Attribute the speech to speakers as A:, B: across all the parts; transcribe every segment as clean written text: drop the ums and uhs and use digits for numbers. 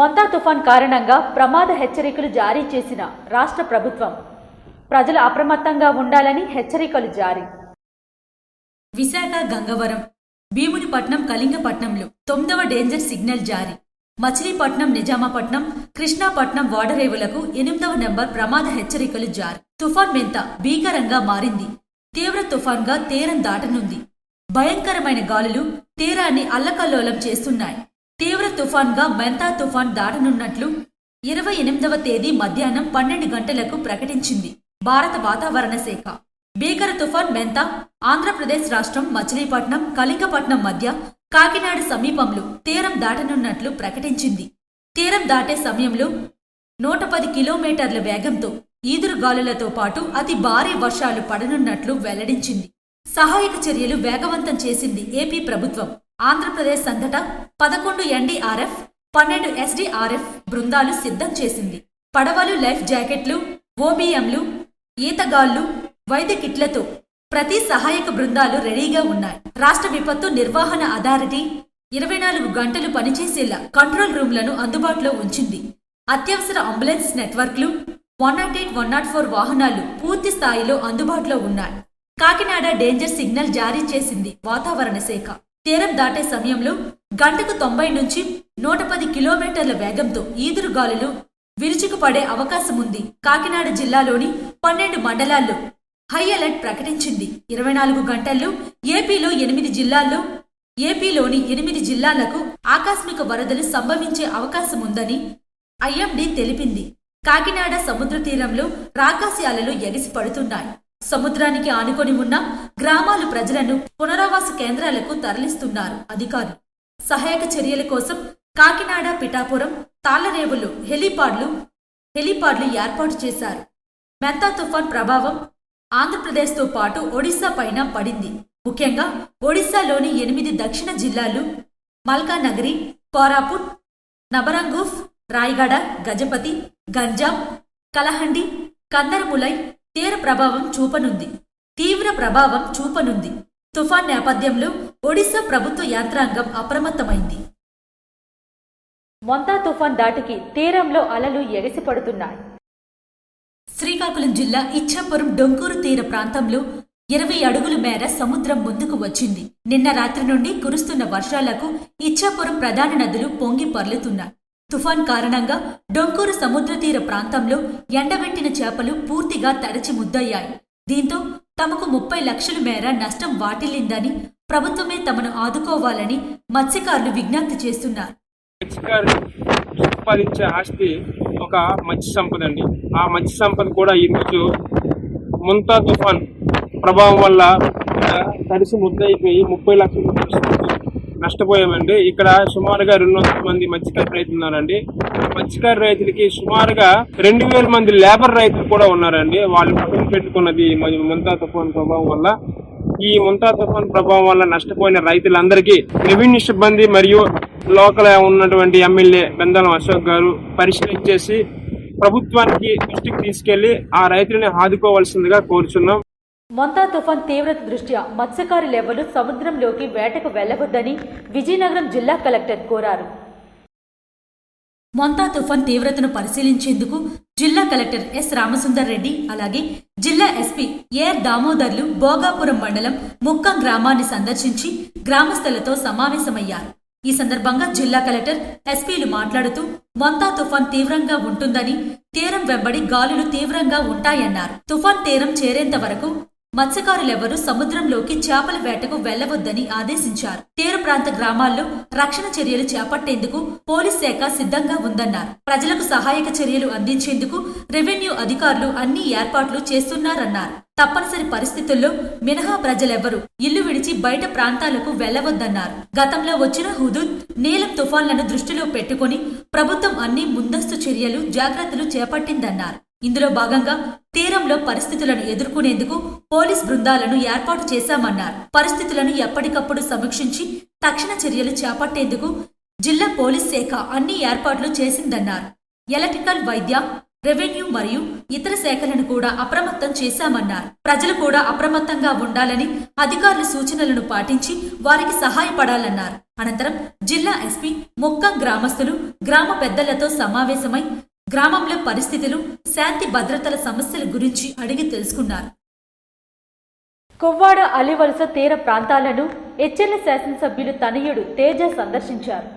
A: మొంతా తుఫాన్ కారణంగా ప్రమాద హెచ్చరికలు జారీ చేసిన రాష్ట్ర ప్రభుత్వం ప్రజలు అప్రమత్తంగా ఉండాలని హెచ్చరికలు జారీ.
B: విశాఖ, గంగవరం, భీమునిపట్నం, కళింగపట్నంలో 9వ డేంజర్ సిగ్నల్ జారీ. మచిలీపట్నం, నిజామాపట్నం, కృష్ణాపట్నం ఓడరేవులకు 8వ నెంబర్ ప్రమాద హెచ్చరికలు జారీ. తుఫాన్ మెంత భీకరంగా మారింది. తీవ్ర తుఫాన్గా తీరం దాటనుంది. భయంకరమైన గాలులు తీరాన్ని అల్లకల్లోలం చేస్తున్నాయి. తీవ్ర తుఫాన్గా మెంతా తుఫాన్ దాటనున్నట్లు 28వ తేదీ మధ్యాహ్నం 12 గంటలకు ప్రకటించింది భారత వాతావరణ శాఖ. భీకర తుఫాన్ మెంతా ఆంధ్రప్రదేశ్ రాష్ట్రం మచిలీపట్నం, కళింగపట్నం మధ్య కాకినాడ సమీపంలో తీరం దాటనున్నట్లు ప్రకటించింది. తీరం దాటే సమయంలో 110 కిలోమీటర్ల వేగంతో ఈదురుగాలులతో పాటు అతి భారీ వర్షాలు పడనున్నట్లు వెల్లడించింది. సహాయక చర్యలు వేగవంతం చేసింది ఏపీ ప్రభుత్వం. ఆంధ్రప్రదేశ్ అంతటా 11 ఎన్డీఆర్ఎఫ్, 12 ఎస్డీఆర్ఎఫ్ బృందాలు సిద్ధం చేసింది. పడవలు, లైఫ్ జాకెట్లు, ఓబీఎంలు, ఈతగాళ్లు, వైద్య కిట్లతో ప్రతి సహాయక బృందాలు రెడీగా ఉన్నాయి. రాష్ట్ర విపత్తు నిర్వహణ అథారిటీ 24 గంటలు పనిచేసేలా కంట్రోల్ రూమ్లను అందుబాటులో ఉంచింది. అత్యవసర అంబులెన్స్ నెట్వర్క్లు, 108, 104 వాహనాలు పూర్తి స్థాయిలో అందుబాటులో ఉన్నాయి. కాకినాడ డేంజర్ సిగ్నల్ జారీ చేసింది వాతావరణ శాఖ. తీరం దాటే సమయంలో గంటకు 90 నుంచి 110 కిలోమీటర్ల వేగంతో ఈదురుగాలులు విరుచుకుపడే అవకాశం ఉంది. కాకినాడ జిల్లాలోని 12 మండలాల్లో హై అలర్ట్ ప్రకటించింది. 24 గంటల్లో ఏపీలోని 8 జిల్లాలకు ఆకస్మిక వరదలు సంభవించే అవకాశం ఉందని ఐఎండీ తెలిపింది. కాకినాడ సముద్ర తీరంలో రాకాసి అలలు ఎగిసి పడుతున్నాయి. సముద్రానికి ఆనుకొని ఉన్న గ్రామాలు ప్రజలను పునరావాస కేంద్రాలకు తరలిస్తున్నారు అధికారులు. సహాయక చర్యల కోసం కాకినాడ, పిఠాపురం, తాళ్లరేవులో హెలీపాడ్లు ఏర్పాటు చేశారు. మెంతా తుఫాన్ ప్రభావం ఆంధ్రప్రదేశ్తో పాటు ఒడిశా పైన పడింది. ముఖ్యంగా ఒడిశాలోని 8 దక్షిణ జిల్లాలు మల్కానగిరి, కోరాపుట్, నబరంగూఫ్, రాయగడ, గజపతి, గంజాం, కలహండి, కందరములై తీవ్ర ప్రభావం చూపనుంది. తుఫాన్ నేపథ్యంలో ఒడిశా ప్రభుత్వ యంత్రాంగం అప్రమత్తమైంది.
A: మొంతా తుఫాన్ దాటికి తీరంలో అలలు ఎగసిపడుతున్నాయి.
B: శ్రీకాకుళం జిల్లా ఇచ్ఛాపురం డొంకూరు తీర ప్రాంతంలో 20 అడుగుల మేర సముద్రం ముందుకు వచ్చింది. నిన్న రాత్రి నుండి కురుస్తున్న వర్షాలకు ఇచ్ఛాపురం ప్రధాన నదులు పొంగి పొర్లుతున్నాయి. తుఫాన్ కారణంగా డొంకూరు సముద్ర తీర ప్రాంతంలో ఎండబెట్టిన చేపలు పూర్తిగా తడిచి ముద్దయ్యాయి. దీంతో తమకు 30 లక్షల మేర నష్టం వాటిల్లిందని, ప్రభుత్వమే తమను ఆదుకోవాలని మత్స్యకారులు విజ్ఞప్తి చేస్తున్నారు.
C: మత్స్యకారులు సంపాదించే ఆస్తి ఒక మత్స్య సంపద అండి. ఆ మత్స్య సంపద కూడా ఈరోజు మొంతా తుఫాన్ ప్రభావం వల్ల తడిసి ముద్దయిపోయి 30 లక్షల నష్టపోయామండి. ఇక్కడ సుమారుగా 200 మంది మత్స్యకార రైతులు ఉన్నారండి. మత్స్యకార రైతులకి సుమారుగా 2000 మంది లేబర్ రైతులు కూడా ఉన్నారండి. వాళ్ళు పక్కన పెట్టుకున్నది మొంతా తుఫాన్ ప్రభావం వల్ల. ఈ మొంతా తుఫాన్ ప్రభావం వల్ల నష్టపోయిన రైతులందరికీ రెవెన్యూ సిబ్బంది మరియు లోకల్ ఉన్నటువంటి ఎమ్మెల్యే బెందాలం అశోక్ గారు పరిశీలించేసి ప్రభుత్వానికి దృష్టికి తీసుకెళ్లి ఆ రైతులని ఆదుకోవాల్సిందిగా కోరుచున్నాం.
A: మొంతా తుఫాన్ తీవ్రత దృష్ట్యా మత్స్యకారులెవరూ సముద్రంలోకి వేటకు వెళ్లవద్దని విజయనగరం జిల్లా కలెక్టర్ కోరారు.
B: మొంతా తుఫాన్ తీవ్రతను పరిశీలించేందుకు జిల్లా కలెక్టర్ ఎస్ రామసుందర్ రెడ్డి, అలాగే జిల్లా ఎస్పీ ఏఆర్ దామోదర్లు భోగాపురం మండలం ముక్కం గ్రామాన్ని సందర్శించి గ్రామస్తులతో సమావేశమయ్యారు. ఈ సందర్భంగా జిల్లా కలెక్టర్, ఎస్పీలు మాట్లాడుతూ మొంతా తుఫాన్ తీవ్రంగా ఉంటుందని, తీరం వెంబడి గాలులు తీవ్రంగా ఉంటాయన్నారు. తుఫాన్ తీరం చేరేంత వరకు మత్స్యకారులెవరూ సముద్రంలోకి చేపల వేటకు వెళ్లవద్దని ఆదేశించారు. తీర ప్రాంత గ్రామాల్లో రక్షణ చర్యలు చేపట్టేందుకు పోలీస్ శాఖ సిద్ధంగా ఉందన్నారు. ప్రజలకు సహాయక చర్యలు అందించేందుకు రెవెన్యూ అధికారులు అన్ని ఏర్పాట్లు చేస్తున్నారన్నారు. తప్పనిసరి పరిస్థితుల్లో మినహా ప్రజలెవ్వరూ ఇల్లు విడిచి బయట ప్రాంతాలకు వెళ్లవద్దన్నారు. గతంలో వచ్చిన హుదూద్, నీలం తుఫాన్లను దృష్టిలో పెట్టుకుని ప్రభుత్వం అన్ని ముందస్తు చర్యలు, జాగ్రత్తలు చేపట్టిందన్నారు. ఇందులో భాగంగా తీరంలో పరిస్థితులను ఎదుర్కొనేందుకు పోలీస్ బృందాలను ఏర్పాటు చేశామన్నారు. పరిస్థితులను ఎప్పటికప్పుడు సమీక్షించి తక్షణ చర్యలు చేపట్టేందుకు జిల్లా పోలీస్ శాఖ అన్ని ఏర్పాట్లు చేసిందన్నారు. ఎలక్ట్రికల్, వైద్య, రెవెన్యూ మరియు ఇతర శాఖలను కూడా అప్రమత్తం చేశామన్నారు. ప్రజలు కూడా అప్రమత్తంగా ఉండాలని, అధికారుల సూచనలను పాటించి వారికి సహాయపడాలన్నారు. అనంతరం జిల్లా ఎస్పీ మొక్కం గ్రామస్తులు, గ్రామ పెద్దలతో సమావేశమై గ్రామంలో పరిస్థితులు, శాంతి భద్రతల సమస్యల గురించి అడిగి తెలుసుకున్నారు.
A: కొవ్వాడ అలివలస తీర ప్రాంతాలను ఎచ్చెర్ల శాసనసభ్యులు తనయుడు తేజ సందర్శించారు.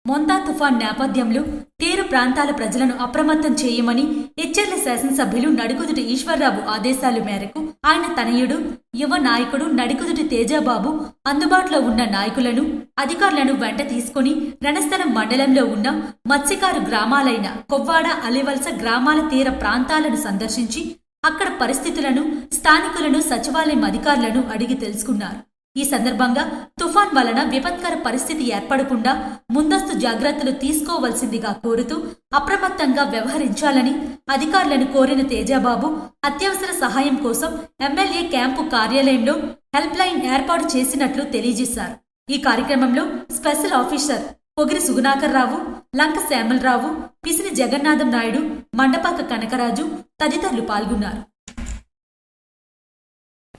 B: మొంతా తుఫాన్ నేపథ్యంలో తీర ప్రాంతాల ప్రజలను అప్రమత్తం చేయమని ఎచ్చెర్ల శాసనసభ్యులు నడికుదుటి ఈశ్వర్రావు ఆదేశాల మేరకు ఆయన తనయుడు, యువ నాయకుడు నడికుదుటి తేజబాబు అందుబాటులో ఉన్న నాయకులను, అధికారులను వెంట తీసుకుని రణస్థలం మండలంలో ఉన్న మత్స్యకారు గ్రామాలైన కొవ్వాడ, అలివలస గ్రామాల తీర ప్రాంతాలను సందర్శించి అక్కడ పరిస్థితులను, స్థానికులను, సచివాలయం అధికారులను అడిగి తెలుసుకున్నారు. ఈ సందర్భంగా తుఫాన్ వలన విపత్కర పరిస్థితి ఏర్పడకుండా ముందస్తు జాగ్రత్తలు తీసుకోవాల్సిందిగా కోరుతూ అప్రమత్తంగా వ్యవహరించాలని అధికారులను కోరిన తేజబాబు అత్యవసర సహాయం కోసం ఎమ్మెల్యే క్యాంపు కార్యాలయంలో హెల్ప్ లైన్ ఏర్పాటు చేసినట్లు తెలియజేశారు. ఈ కార్యక్రమంలో స్పెషల్ ఆఫీసర్ పొగిరి సుగుణాకర్రావు, లంక శ్యామలరావు, పిసిని జగన్నాథం నాయుడు, మండపాక కనకరాజు తదితరులు పాల్గొన్నారు.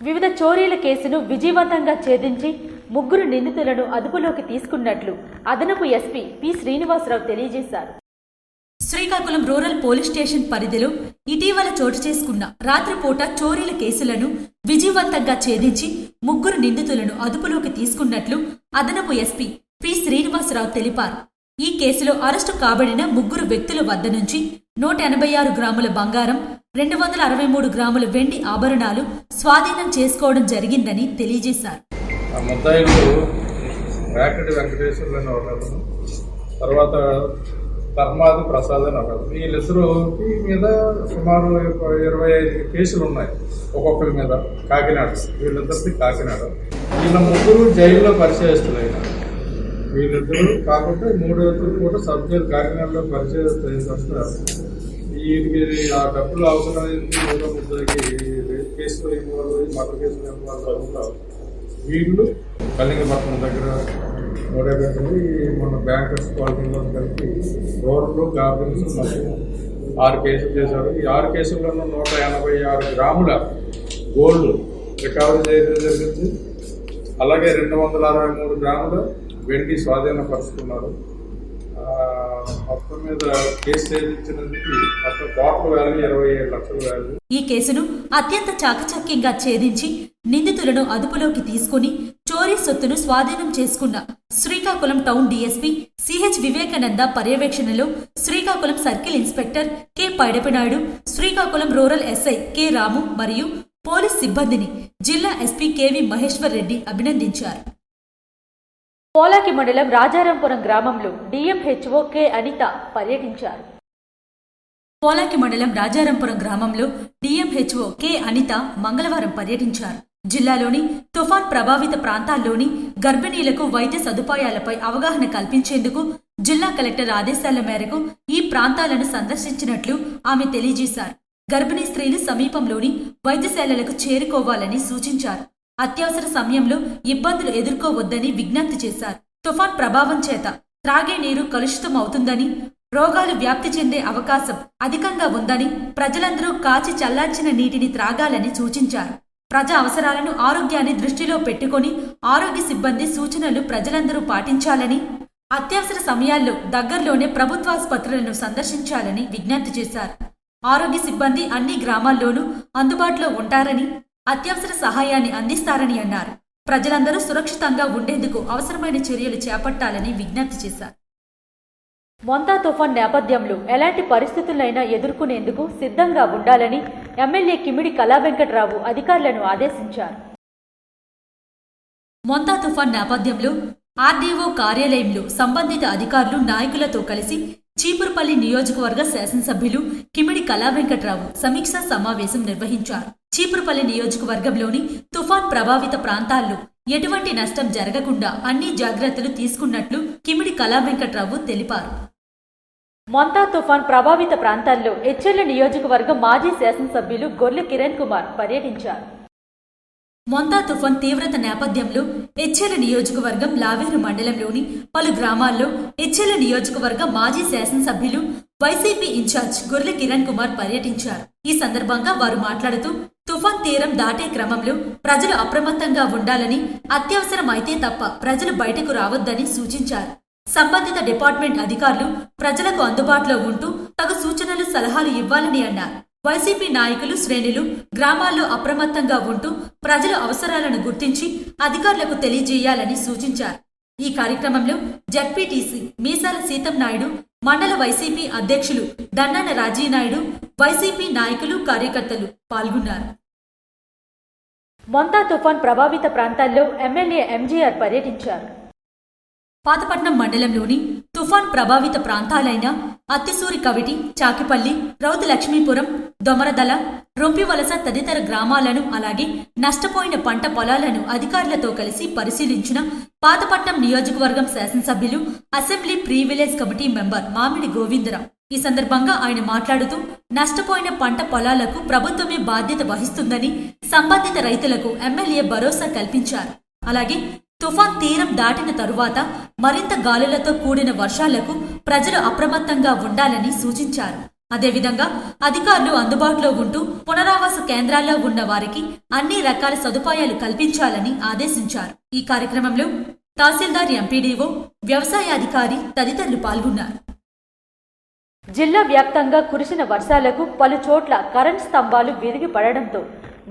A: వివిధ చోరీల కేసును విజయవంతంగా ఛేదించి 3 నిందితులను అదుపులోకి తీసుకున్నట్లు అదనపు ఎస్పీ పి శ్రీనివాసరావు తెలియజేశారు.
B: శ్రీకాకుళం రూరల్ పోలీస్ స్టేషన్ పరిధిలో ఇటీవల చోటు చేసుకున్న రాత్రిపూట చోరీల కేసులను విజయవంతంగా ఛేదించి 3 నిందితులను అదుపులోకి తీసుకున్నట్లు అదనపు ఎస్పీ పి శ్రీనివాసరావు తెలిపారు. ఈ కేసులో అరెస్టు కాబడిన 3 వ్యక్తుల వద్ద నుంచి 186 గ్రాముల బంగారం, 263 గ్రాముల వెండి ఆభరణాలు స్వాధీనం చేసుకోవడం జరిగిందని తెలియజేశారు.
D: ముద్దాయిలు వేకటి వెంకటేశ్వర్లు అని ఒకరు, తర్వాత ధర్మాది ప్రసాద్ అని ఒకరు. వీళ్ళిద్దరికి మీద సుమారు 25 కేసులు ఉన్నాయి ఒక్కొక్కరి మీద. కాకినాడ, వీళ్ళిద్దరికి కాకినాడ. వీళ్ళ 3 జైల్లో పరిచయస్తులైన వీళ్ళిద్దరూ కాకుండా 3 కూడా సబ్ జైలు కాకినాడలో పరిచయస్తున్నారు. వీటికి ఆ డబ్బులు అవసరమైంది. 3వ ముద్దాయికి రేప్ కేసులో ఇవ్వాలి, మర్డర్ కేసులో ఇవ్వాలి. వీళ్ళు కళింగపట్నం దగ్గర 150, మన బ్యాంకర్స్ కాలనీలో కలిపి రూరల్ గార్డెన్స్ మొత్తం 6 కేసులు చేశారు. ఈ 6 కేసుల్లోనూ 186 గ్రాముల గోల్డ్ రికవరీ చేయడం జరిగింది. అలాగే 263 గ్రాముల వెండి స్వాధీనపరుచుకున్నారు. మొత్తం మీద కేసు ఛేదించినందుకు మొత్తం టోటల్ వాల్యూ 27 లక్షల వాల్యూ.
B: ఈ కేసును అత్యంత చాకచక్యంగా ఛేదించి నిందితులను అదుపులోకి తీసుకుని చోరీ సొత్తును స్వాధీనం చేసుకున్న Srikakulam town DSP CH Vivekananda పర్యవేక్షణలో Srikakulam circle inspector K Paidapinaidu, Srikakulam rural SI K Ramu మరియు పోలీస్ సిబ్బందిని జిల్లా ఎస్పీ కెవి మహేశ్వర్ రెడ్డి అభినందించారు.
A: పోలాకి మండలం రాజారాంపురం గ్రామంలో డిఎంహెచ్ఓ కె అనిత పర్యటించారు.
B: పోలాకి మండలం రాజారాంపురం గ్రామంలో డిఎంహెచ్ఓ కె అనిత మంగళవారం పర్యటించారు. జిల్లాలోని తుఫాన్ ప్రభావిత ప్రాంతాల్లోని గర్భిణీలకు వైద్య సదుపాయాలపై అవగాహన కల్పించేందుకు జిల్లా కలెక్టర్ ఆదేశాల మేరకు ఈ ప్రాంతాలను సందర్శించినట్లు ఆమె తెలియజేశారు. గర్భిణీ స్త్రీలు సమీపంలోని వైద్యశాలలకు చేరుకోవాలని సూచించారు. అత్యవసర సమయంలో ఇబ్బందులు ఎదుర్కోవద్దని విజ్ఞప్తి చేశారు. తుఫాన్ ప్రభావం చేత త్రాగే నీరు కలుషితం అవుతుందని, రోగాలు వ్యాప్తి చెందే అవకాశం అధికంగా ఉందని ప్రజలందరూ కాచి చల్లార్చిన నీటిని త్రాగాలని సూచించారు. ప్రజా అవసరాలను, ఆరోగ్యాన్ని దృష్టిలో పెట్టుకుని ఆరోగ్య సిబ్బంది సూచనలు ప్రజలందరూ పాటించాలని, అత్యవసర సమయాల్లో దగ్గరలోనే ప్రభుత్వాసుపత్రులను సందర్శించాలని విజ్ఞప్తి చేశారు. ఆరోగ్య సిబ్బంది అన్ని గ్రామాల్లోనూ అందుబాటులో ఉంటారని, అత్యవసర సహాయాన్ని అందిస్తారని అన్నారు. ప్రజలందరూ సురక్షితంగా ఉండేందుకు అవసరమైన చర్యలు చేపట్టాలని విజ్ఞప్తి చేశారు.
A: మొంతా తుఫాన్ నేపథ్యంలో ఎలాంటి పరిస్థితులైనా ఎదుర్కొనేందుకు సిద్ధంగా ఉండాలని ఎమ్మెల్యే కిమిడి కళావెంకటరావు అధికారులను ఆదేశించారు.
B: మొంతా తుఫాన్ నేపథ్యంలో ఆర్డీఓ కార్యాలయంలో సంబంధిత అధికారులు, నాయకులతో కలిసి చీపురుపల్లి నియోజకవర్గ శాసనసభ్యులు కిమిడి కళావెంకటరావు సమీక్షా సమావేశం నిర్వహించారు. చీపురుపల్లి నియోజకవర్గంలోని తుఫాన్ ప్రభావిత ప్రాంతాల్లో ఎటువంటి నష్టం జరగకుండా అన్ని జాగ్రత్తలు తీసుకున్నట్లు కిమిడి కళావెంకటరావు తెలిపారు.
A: మొంతా తుఫాన్ ప్రభావిత ప్రాంతాల్లో ఎచ్చెర్ల నియోజకవర్గం మాజీ శాసనసభ్యులు గొర్లె కిరణ్ కుమార్ పర్యటించారు.
B: మొంతా తుఫాన్ తీవ్రత నేపథ్యంలో ఎచ్చెర్ల నియోజకవర్గం లావేరు మండలంలోని పలు గ్రామాల్లో ఎచ్చెర్ల నియోజకవర్గ మాజీ శాసనసభ్యులు వైసీపీ ఇన్ఛార్జ్ గొర్రె కిరణ్ కుమార్ పర్యటించారు. ఈ సందర్భంగా వారు మాట్లాడుతూ తుఫాన్ తీరం దాటే క్రమంలో ప్రజలు అప్రమత్తంగా ఉండాలని, అత్యవసరం అయితే తప్ప ప్రజలు బయటకు రావద్దని సూచించారు. సంబంధిత డిపార్ట్మెంట్ అధికారులు ప్రజలకు అందుబాటులో ఉంటూ తగు సూచనలు, సలహాలు ఇవ్వాలని అన్నారు. వైసీపీ నాయకులు, శ్రేణులు గ్రామాల్లో అప్రమత్తంగా ఉంటూ ప్రజల అవసరాలను గుర్తించి అధికారులకు తెలియజేయాలని సూచించారు. ఈ కార్యక్రమంలో జడ్పీటీసీ మీసాల సీతం నాయుడు, మండల వైసీపీ అధ్యక్షులు దన్నాన రాజీనాయుడు, వైసీపీ నాయకులు, కార్యకర్తలు పాల్గొన్నారు.
A: మొంతా తుఫాన్ ప్రభావిత ప్రాంతాల్లో ఎమ్మెల్యే ఎంజీఆర్ పర్యటించారు.
B: పాతపట్నం మండలంలోని తుఫాన్ ప్రభావిత ప్రాంతాలైన అత్తిసూరి కవిటి, చాకిపల్లి, రౌతు లక్ష్మీపురం, దొమరదల, రొంపివలస తదితర గ్రామాలను, అలాగే నష్టపోయిన పంట పొలాలను అధికారులతో కలిసి పరిశీలించిన పాతపట్నం నియోజకవర్గం శాసనసభ్యులు, assembly pre village committee member మామిడి గోవిందరావు. ఈ సందర్భంగా ఆయన మాట్లాడుతూ నష్టపోయిన పంట పొలాలకు ప్రభుత్వమే బాధ్యత వహిస్తుందని, సంబంధిత రైతులకు ఎమ్మెల్యే భరోసా కల్పించారు. అలాగే తుఫాన్ తీరం దాటిన తరువాత మరింత గాలులతో కూడిన వర్షాలకు ప్రజలు అప్రమత్తంగా ఉండాలని సూచించారు. అదేవిధంగా అధికారులు అందుబాటులో ఉంటూ పునరావాస కేంద్రాల్లో ఉన్న వారికి అన్ని రకాల సదుపాయాలు కల్పించాలని ఆదేశించారు. ఈ కార్యక్రమంలో తహసీల్దార్, ఎంపీడీఓ, వ్యవసాయాధికారి తదితరులు పాల్గొన్నారు.
A: జిల్లా వ్యాప్తంగా కురిసిన వర్షాలకు పలు చోట్ల కరెంట్ స్తంభాలు విరిగి పడడంతో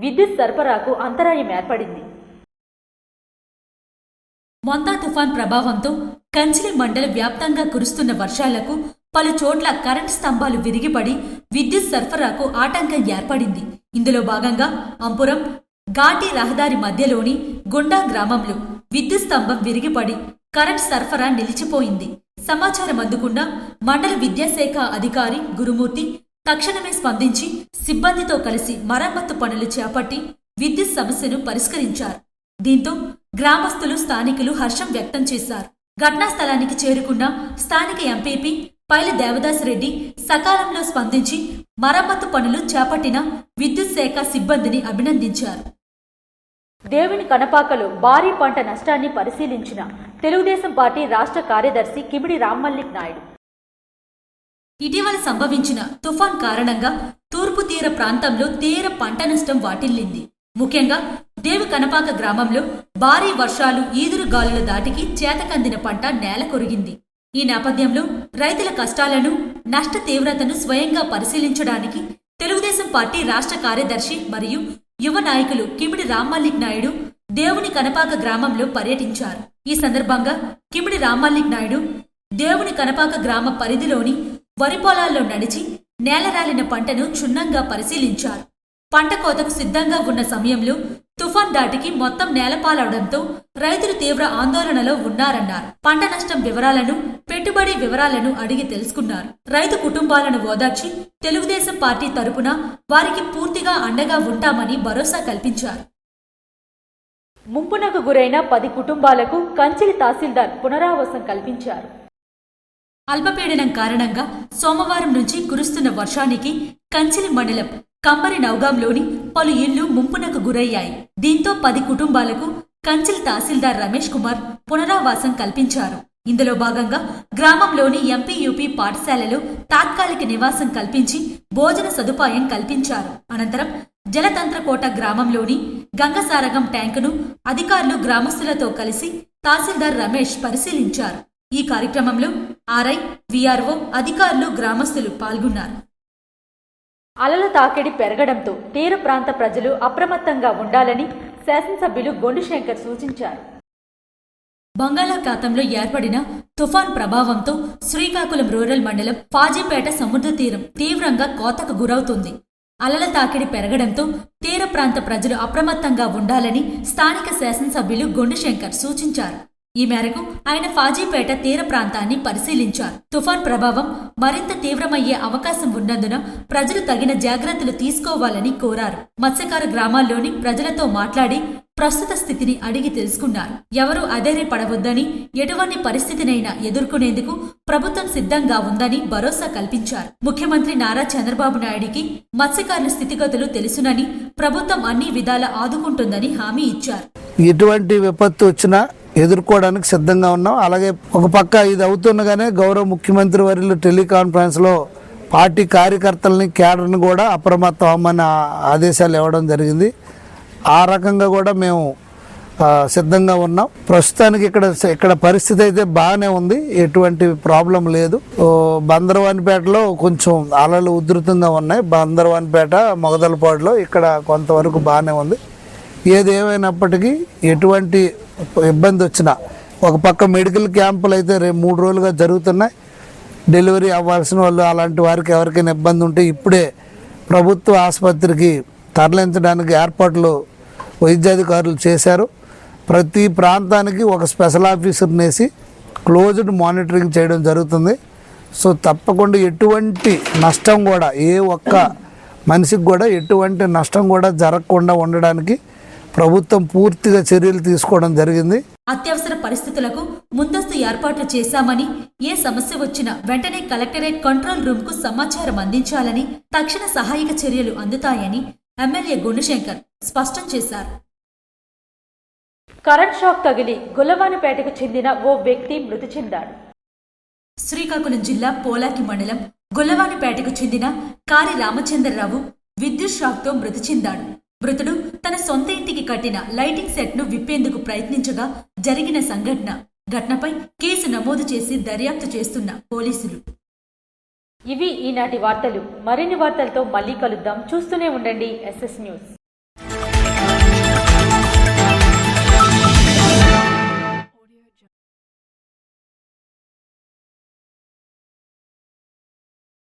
A: విద్యుత్ సరఫరాకు అంతరాయం ఏర్పడింది.
B: మొంతా తుఫాన్ ప్రభావంతో కంచిలి మండల వ్యాప్తంగా కురుస్తున్న వర్షాలకు పలు చోట్ల కరెంట్ స్తంభాలు విరిగిపడి విద్యుత్ సరఫరాకు ఆటంకం ఏర్పడింది. ఇందులో భాగంగా అంపురం ఘాటి రహదారి మధ్యలోని గుండా గ్రామంలో విద్యుత్ స్తంభం విరిగిపడి కరెంట్ సరఫరా నిలిచిపోయింది. సమాచారం అందుకున్న మండల విద్యాశాఖ అధికారి గురుమూర్తి తక్షణమే స్పందించి సిబ్బందితో కలిసి మరమ్మత్తు పనులు చేపట్టి విద్యుత్ సమస్యను పరిష్కరించారు. దీంతో గ్రామస్తులు, స్థానికులు హర్షం వ్యక్తం చేశారు. ఘటనా స్థలానికి చేరుకున్న స్థానిక ఎంపీపీ పైల దేవదాసరెడ్డి సకాలంలో స్పందించి మరమ్మత్తు పనులు చేపట్టిన విద్యుత్ శాఖ సిబ్బందిని అభినందించారు.
A: దేవుని కనపాకలో భారీ పంట నష్టాన్ని పరిశీలించిన తెలుగుదేశం పార్టీ రాష్ట్ర కార్యదర్శి కిమిడి రామ్మల్లిక్ నాయుడు.
B: ఇటీవల సంభవించిన తుఫాన్ కారణంగా తూర్పు తీర ప్రాంతంలో తీవ్ర పంట నష్టం వాటిల్లింది. ముఖ్యంగా దేవి కనపాక గ్రామంలో భారీ వర్షాలు, ఈదురు గాలుల దాటికి చేతకందిన పంట నేల కొరిగింది. ఈ నేపథ్యంలో రైతుల కష్టాలను, నష్ట తీవ్రతను స్వయంగా పరిశీలించడానికి తెలుగుదేశం పార్టీ రాష్ట్ర కార్యదర్శి మరియు యువ నాయకులు కిమిడి రామ్మల్లిక్ నాయుడు దేవుని కనపాక గ్రామంలో పర్యటించారు. ఈ సందర్భంగా కిమిడి రామ్మల్లిక్ నాయుడు దేవుని కనపాక గ్రామ పరిధిలోని వరి పొలాల్లో నడిచి నేలరాలిన పంటను క్షుణ్ణంగా పరిశీలించారు. పంట కోతకు సిద్ధంగా ఉన్న సమయంలో తుఫాన్ దాటికి మొత్తం నేలపాలవడంతో రైతులు తీవ్ర ఆందోళనలో ఉన్నారన్నారు. పంట నష్టం వివరాలను, పెట్టుబడి వివరాలను అడిగి తెలుసుకున్నారు. రైతు కుటుంబాలను ఓదార్చి తెలుగుదేశం పార్టీ తరపున వారికి పూర్తిగా అండగా ఉంటామని భరోసా కల్పించారు.
A: ముంపునకు గురైన 10 కుటుంబాలకు కంచిలి తహసీల్దార్ పునరావాసం కల్పించారు.
B: అల్పపీడనం కారణంగా సోమవారం నుంచి కురుస్తున్న వర్షానికి కంచిలి మండలం కమ్మరి నౌగాంలోని పలు ఇళ్లు ముంపునకు గురయ్యాయి. దీంతో 10 కుటుంబాలకు కంచిలి తహసీల్దార్ రమేష్ కుమార్ పునరావాసం కల్పించారు. ఇందులో భాగంగా గ్రామంలోని ఎంపీయూపీ పాఠశాలలో తాత్కాలిక నివాసం కల్పించి భోజన సదుపాయం కల్పించారు. అనంతరం జలతంత్రకోట గ్రామంలోని గంగసారగం ట్యాంకును అధికారులు గ్రామస్తులతో కలిసి తహసీల్దార్ రమేష్ పరిశీలించారు. ఈ కార్యక్రమంలో ఆర్ఐ, వీఆర్ఓ, అధికారులు, గ్రామస్తులు పాల్గొన్నారు.
A: అలల తాకిడి పెరగడంతో తీర ప్రాంత ప్రజలు అప్రమత్తంగా ఉండాలని శాసనసభ్యులు గొండు శంకర్ సూచించారు.
B: బంగాళాఖాతంలో ఏర్పడిన తుఫాన్ ప్రభావంతో శ్రీకాకుళం రూరల్ మండలం ఫాజీపేట సముద్ర తీరం తీవ్రంగా కోతకు గురవుతుంది. అలల తాకిడి పెరగడంతో తీర ప్రాంత ప్రజలు అప్రమత్తంగా ఉండాలని స్థానిక శాసనసభ్యులు గొండు శంకర్ సూచించారు. ఈ మేరకు ఆయన ఫాజీపేట తీర ప్రాంతాన్ని పరిశీలించారు. తుఫాన్ ప్రభావం మరింత తీవ్రమయ్యే అవకాశం ఉన్నందున ప్రజలు తగిన జాగ్రత్తలు తీసుకోవాలని కోరారు. మత్స్యకార గ్రామాల్లోని ప్రజలతో మాట్లాడి ప్రస్తుత స్థితిని అడిగి తెలుసుకున్నారు. ఎవరూ అధైర్యపడవద్దని, ఎటువంటి పరిస్థితినైనా ఎదుర్కొనేందుకు ప్రభుత్వం సిద్ధంగా ఉందని భరోసా కల్పించారు. ముఖ్యమంత్రి నారా చంద్రబాబు నాయుడికి మత్స్యకారుల స్థితిగతులు తెలుసునని, ప్రభుత్వం అన్ని విధాలా ఆదుకుంటుందని హామీ ఇచ్చారు.
E: ఎటువంటి విపత్తు వచ్చినా ఎదుర్కోవడానికి సిద్ధంగా ఉన్నాం. అలాగే ఒక పక్క ఇది అవుతుండగానే గౌరవ ముఖ్యమంత్రి వర్యులు టెలికాన్ఫరెన్స్ లో పార్టీ కార్యకర్తలని కేడర్ని కూడా అప్రమత్తం అవ్వమని ఆదేశాలు ఇవ్వడం జరిగింది. ఆ రకంగా కూడా మేము సిద్ధంగా ఉన్నాం. ప్రస్తుతానికి ఇక్కడ పరిస్థితి అయితే బాగానే ఉంది, ఎటువంటి ప్రాబ్లం లేదు. బందరవానిపేటలో కొంచెం అలలు ఉధృతంగా ఉన్నాయి. బందరవానిపేట, మొగదలపాడులో ఇక్కడ కొంతవరకు బాగానే ఉంది. ఏదేమైనప్పటికీ ఎటువంటి ఇబ్బంది వచ్చినా, ఒక పక్క మెడికల్ క్యాంపులు అయితే 3 రోజులుగా జరుగుతున్నాయి. డెలివరీ అవ్వాల్సిన వాళ్ళు అలాంటి వారికి ఎవరికైనా ఇబ్బంది ఉంటే ఇప్పుడే ప్రభుత్వ ఆసుపత్రికి తరలించడానికి ఏర్పాట్లు వైద్యాధికారులు చేశారు. ప్రతి ప్రాంతానికి ఒక స్పెషల్ ఆఫీసర్ని వేసి క్లోజ్డ్ మానిటరింగ్ చేయడం జరుగుతుంది. సో తప్పకుండా ఎటువంటి నష్టం కూడా, ఏ ఒక్క మనిషికి కూడా ఎటువంటి నష్టం కూడా జరగకుండా ఉండడానికి ప్రభుత్వం పూర్తిగా చర్యలు తీసుకోవడం జరిగింది.
B: అత్యవసర పరిస్థితులకు ముందస్తు ఏర్పాట్లు చేశామని, ఏ సమస్య వచ్చినా వెంటనే కలెక్టరేట్ కంట్రోల్ రూమ్ కు సమాచారం అందించాలని, తక్షణ సహాయక చర్యలు అందుతాయని ఎమ్మెల్యే గుండుశంకర్ స్పష్టం చేశారు.
A: కరెంట్ షాక్ తగిలి గుల్లవానిపేటకు చెందిన ఓ వ్యక్తి మృతి చెందాడు.
B: శ్రీకాకుళం జిల్లా పోలాకి మండలం గుల్లవానిపేటకు చెందిన కారి రామచంద్రరావు విద్యుత్ షాక్తో మృతి చెందాడు. మృతుడు తన సొంత ఇంటికి కట్టిన లైటింగ్ సెట్ ను విప్పేందుకు ప్రయత్నించగా జరిగిన ఘటనపై కేసు నమోదు చేసి దర్యాప్తు చేస్తున్న పోలీసులు.
A: ఇవి ఈనాటి వార్తలు. మరిన్ని వార్తలతో మళ్ళీ కలుద్దాం. చూస్తూనే ఉండండి SS న్యూస్.